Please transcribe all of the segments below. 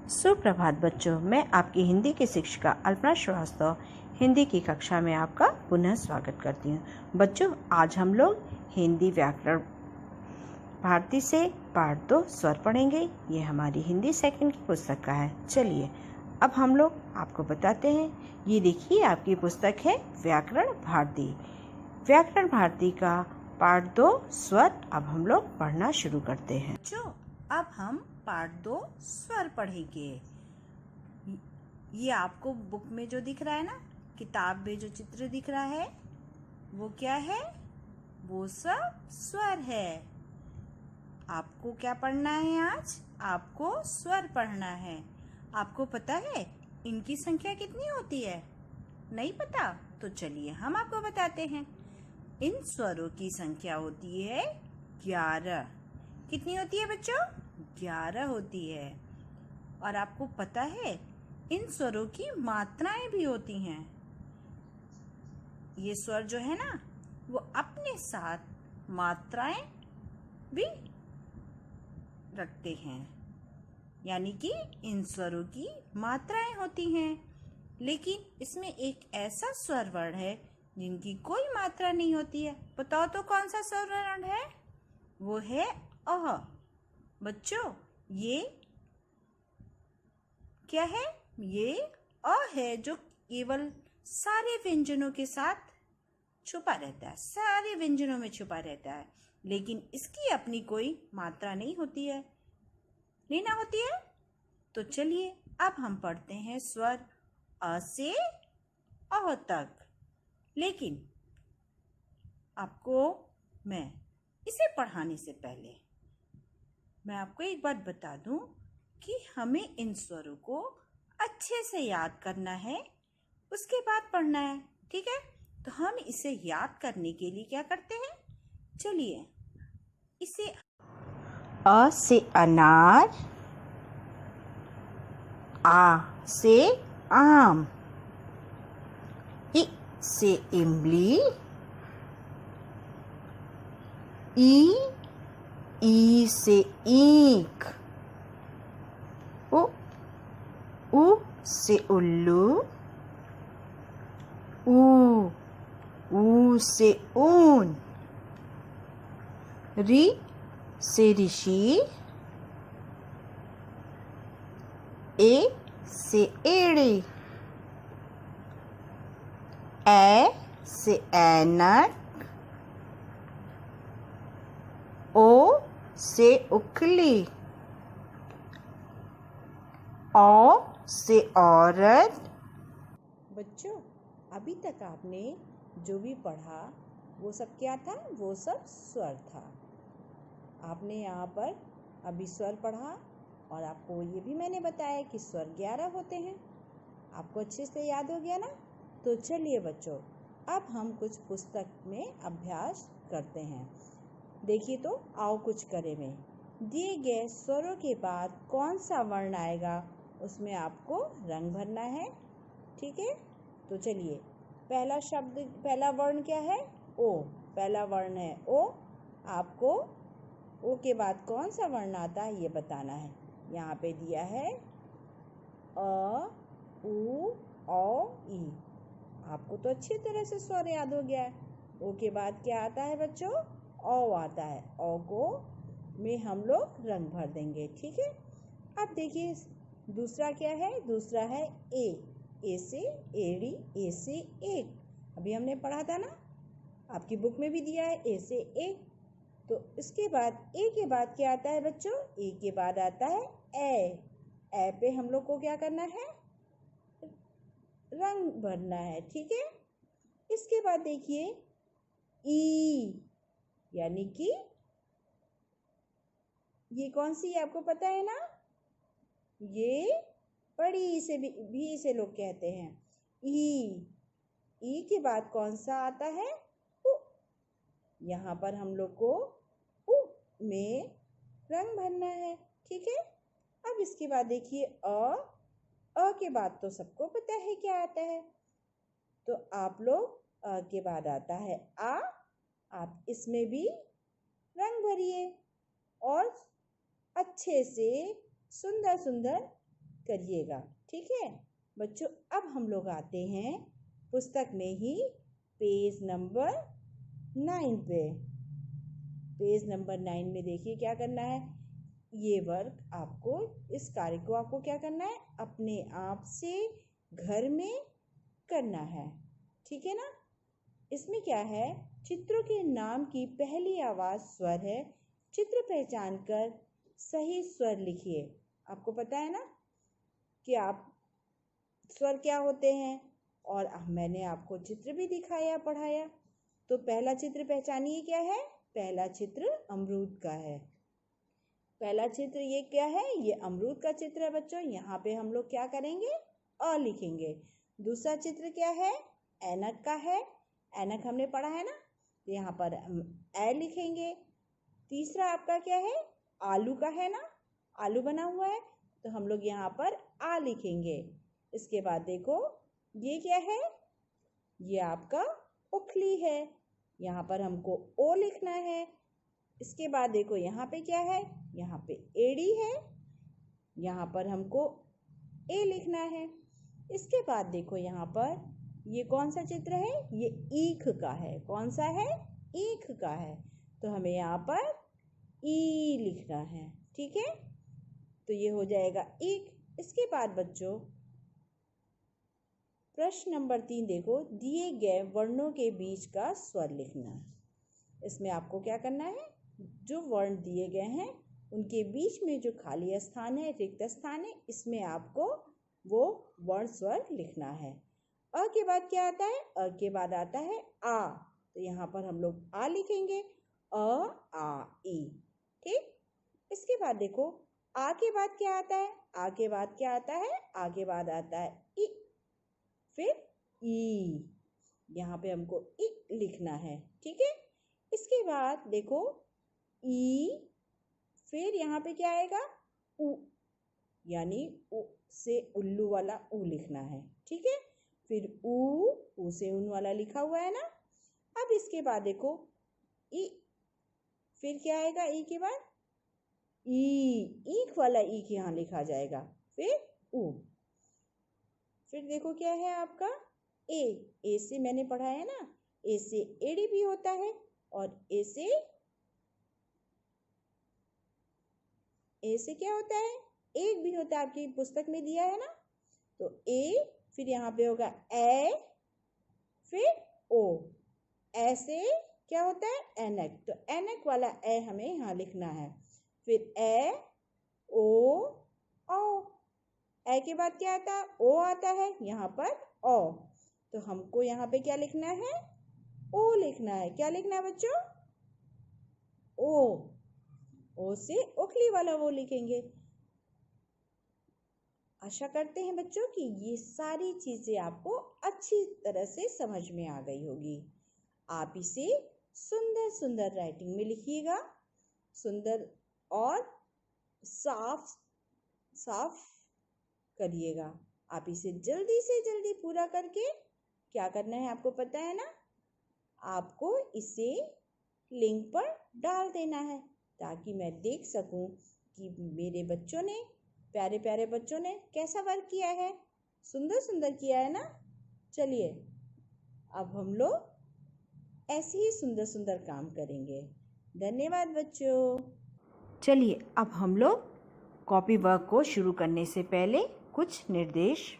सुप्रभात बच्चों, मैं आपकी हिंदी की शिक्षिका अल्पना श्रीवास्तव हिंदी की कक्षा में आपका पुनः स्वागत करती हूँ। बच्चों, आज हम लोग हिंदी व्याकरण भारती से पाठ 2 स्वर पढ़ेंगे। ये हमारी हिंदी सेकंड की पुस्तक का है। चलिए अब हम लोग आपको बताते हैं। ये देखिए, आपकी पुस्तक है व्याकरण भारती। व्याकरण भारती का पाठ 2 स्वर अब हम लोग पढ़ना शुरू करते हैं। बच्चों, अब हम पाठ 2 स्वर पढ़ेंगे। ये आपको बुक में जो दिख रहा है ना, किताब में जो चित्र दिख रहा है, वो क्या है? वो सब स्वर है। आपको क्या पढ़ना है आज? आपको स्वर पढ़ना है। आपको पता है इनकी संख्या कितनी होती है? नहीं पता? तो चलिए हम आपको बताते हैं। इन स्वरों की संख्या होती है 11। कितनी होती है बच्चों? 11 होती है। और आपको पता है इन स्वरों की मात्राएं भी होती हैं। ये स्वर जो है ना, वो अपने साथ मात्राएं भी रखते हैं, यानी कि इन स्वरों की मात्राएं होती हैं। लेकिन इसमें एक ऐसा स्वर वर्ण है जिनकी कोई मात्रा नहीं होती है। बताओ तो कौन सा स्वर वर्ण है? वो है अ। बच्चों, ये क्या है? ये अ है, जो केवल सारे व्यंजनों के साथ छुपा रहता है, सारे व्यंजनों में छुपा रहता है, लेकिन इसकी अपनी कोई मात्रा नहीं होती है, नहीं ना होती है। तो चलिए अब हम पढ़ते हैं स्वर अ से अ तक। लेकिन आपको मैं इसे पढ़ाने से पहले मैं आपको एक बात बता दूं कि हमें इन स्वरों को अच्छे से याद करना है, उसके बाद पढ़ना है, ठीक है? तो हम इसे याद करने के लिए क्या करते हैं? चलिए इसे अ से अनार, आ से आम, इ से इमली, ई से ईख, उ से उल्लू, ऊ से ऊन, री से ऋषि, ए से एड़ी, ए से ऐनक, ओ से उखली, औ से औरत। बच्चों, अभी तक आपने जो भी पढ़ा वो सब क्या था? वो सब स्वर था। आपने यहाँ पर अभी स्वर पढ़ा और आपको ये भी मैंने बताया कि स्वर 11 होते हैं। आपको अच्छे से याद हो गया ना? तो चलिए बच्चों, अब हम कुछ पुस्तक में अभ्यास करते हैं। देखिए तो, आओ कुछ करें में। दिए गए स्वरों के बाद कौन सा वर्ण आएगा, उसमें आपको रंग भरना है, ठीक है? तो चलिए, पहला वर्ण क्या है? ओ। पहला वर्ण है ओ। आपको ओ के बाद कौन सा वर्ण आता है ये बताना है। यहाँ पे दिया है अ, उ, औ, ई। आपको तो अच्छी तरह से स्वर याद हो गया है। ओ के बाद क्या आता है बच्चों? औ आता है। औ को में हम लोग रंग भर देंगे, ठीक है? अब देखिए दूसरा क्या है? दूसरा है ए। ए से एड़ी, ए से एक। अभी हमने पढ़ा था ना, आपकी बुक में भी दिया है ए से एक। तो इसके बाद ए के बाद क्या आता है बच्चों? ए के बाद आता है ए। ए पे हम लोग को क्या करना है? रंग भरना है, ठीक है? इसके बाद देखिए ई, यानी कि ये कौन सी है आपको पता है ना? ये बड़ी से भी इसे लोग कहते हैं। ई के बाद कौन सा आता है? उ। यहाँ पर हम लोग को उ में रंग भरना है, ठीक है? अब इसके बाद देखिए अ के बाद तो सबको पता है क्या आता है। तो आप लोग अ के बाद आता है आ। आप इसमें भी रंग भरिए और अच्छे से सुंदर सुंदर करिएगा। ठीक है बच्चों, अब हम लोग आते हैं पुस्तक में ही पेज नंबर 9 पे। पेज नंबर 9 में देखिए क्या करना है। ये वर्क आपको, इस कार्य को आपको क्या करना है, अपने आप से घर में करना है। ठीक है ना। इसमें क्या है, चित्रों के नाम की पहली आवाज स्वर है। चित्र पहचान कर सही स्वर लिखिए। आपको पता है ना कि आप स्वर क्या होते हैं, और मैंने आपको चित्र भी दिखाया पढ़ाया। तो पहला चित्र पहचानिए क्या है। पहला चित्र अमरूद का है। पहला चित्र ये क्या है, ये अमरूद का चित्र है बच्चों। यहाँ पे हम लोग क्या करेंगे, अ लिखेंगे। दूसरा चित्र क्या है, ऐनक का है। ऐनक हमने पढ़ा है ना, तो यहाँ पर ए लिखेंगे। तीसरा आपका क्या है, आलू का है ना, आलू बना हुआ है, तो हम लोग यहाँ पर आ लिखेंगे। इसके बाद देखो ये क्या है, ये आपका उखली है, यहाँ पर हमको ओ लिखना है। इसके बाद देखो यहाँ पे क्या है, यहाँ पे एड़ी है, यहाँ पर हमको ए लिखना है। इसके बाद देखो यहाँ पर ये कौन सा चित्र है, ये ईख का है। कौन सा है, ईख का है, तो हमें यहाँ पर ई लिखना है। ठीक है, तो ये हो जाएगा ईख। इसके बाद बच्चों प्रश्न नंबर 3 देखो, दिए गए वर्णों के बीच का स्वर लिखना। इसमें आपको क्या करना है, जो वर्ण दिए गए हैं उनके बीच में जो खाली स्थान है, रिक्त स्थान है, इसमें आपको वो वर्ण स्वर लिखना है। अ के बाद क्या आता है, अ के बाद आता है आ, तो यहाँ पर हम लोग आ लिखेंगे, अ आ ई। ठीक, इसके बाद देखो आ के बाद क्या आता है, आ के बाद क्या आता है, आ के बाद आता है ई, फिर ई, यहाँ पे हमको ई लिखना है। ठीक है, इसके बाद देखो ई, फिर यहाँ पे क्या आएगा, उ, यानी उ से उल्लू वाला उ लिखना है। ठीक है, फिर उ से उन वाला लिखा हुआ है ना। अब इसके बाद देखो ई, फिर क्या आएगा, ई के बाद ई, ईख वाला ईख यहाँ लिखा जाएगा, फिर उ। फिर देखो क्या है आपका ए, ए से मैंने पढ़ा है ना, ए से एड़ी भी होता है, और ए से क्या होता है, एक भी होता है, आपकी पुस्तक में दिया है ना। तो ए, फिर यहाँ पे होगा ए, फिर ओ। ऐसे क्या होता है, ऐनक, तो ऐनक वाला ए हमें यहाँ लिखना है। फिर ए ओ औ, ए के बाद क्या आता है, ओ आता है, यहाँ पर ओ, तो हमको यहाँ पे क्या लिखना है, ओ लिखना है। क्या लिखना है बच्चों, ओ से ओखली वाला वो लिखेंगे। आशा करते हैं बच्चों कि ये सारी चीजें आपको अच्छी तरह से समझ में आ गई होगी। आप इसे सुंदर सुंदर राइटिंग में लिखिएगा, सुंदर और साफ साफ करिएगा। आप इसे जल्दी से जल्दी पूरा करके क्या करना है आपको पता है ना, आपको इसे लिंक पर डाल देना है, ताकि मैं देख सकूं कि मेरे बच्चों ने, प्यारे प्यारे बच्चों ने कैसा वर्क किया है। सुंदर सुंदर किया है ना। चलिए अब हम लोग ऐसे ही सुंदर सुंदर काम करेंगे। धन्यवाद बच्चों। चलिए अब हम लोग कॉपी वर्क को शुरू करने से पहले कुछ निर्देश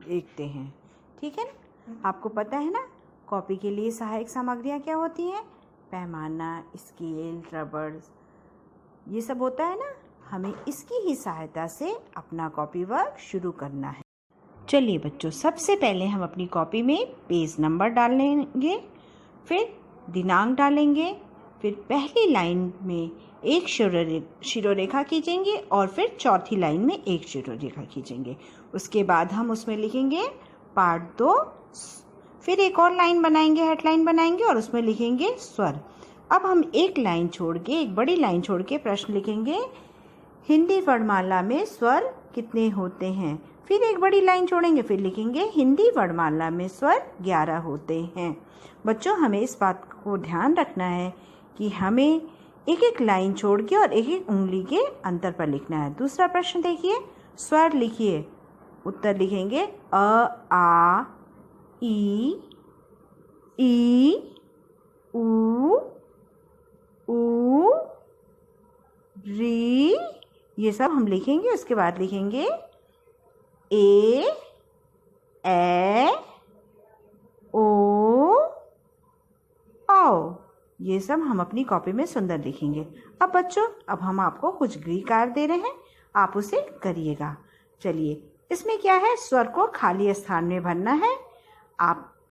देखते हैं। ठीक है ना, आपको पता है ना कॉपी के लिए सहायक सामग्रियाँ क्या होती हैं, पैमाना, स्केल, रबड़, ये सब होता है ना। हमें इसकी ही सहायता से अपना कॉपी वर्क शुरू करना है। चलिए बच्चों, सबसे पहले हम अपनी कॉपी में पेज नंबर डालेंगे, फिर दिनांक डालेंगे, फिर पहली लाइन में एक शिरोरेखा खींचेंगे और फिर चौथी लाइन में एक शिरोरेखा खींचेंगे। उसके बाद हम उसमें लिखेंगे पार्ट 2, फिर एक और लाइन बनाएंगे, हेडलाइन बनाएंगे और उसमें लिखेंगे स्वर। अब हम एक लाइन छोड़ के, एक बड़ी लाइन छोड़ के प्रश्न लिखेंगे, हिंदी वर्णमाला में स्वर कितने होते हैं। फिर एक बड़ी लाइन छोड़ेंगे, फिर लिखेंगे हिंदी वर्णमाला में स्वर 11 होते हैं। बच्चों हमें इस बात को ध्यान रखना है कि हमें एक एक लाइन छोड़ के और एक एक उंगली के अंतर पर लिखना है। दूसरा प्रश्न देखिए, स्वर लिखिए। उत्तर लिखेंगे अ, आ, ई, ऊ, री, ये सब हम लिखेंगे। उसके बाद लिखेंगे ए, ओ, औ। ये सब हम अपनी कॉपी में सुंदर लिखेंगे। अब बच्चों, अब हम आपको कुछ गृह कार्य दे रहे हैं, आप उसे करिएगा। चलिए, इसमें क्या है, स्वर को खाली स्थान में भरना है। आप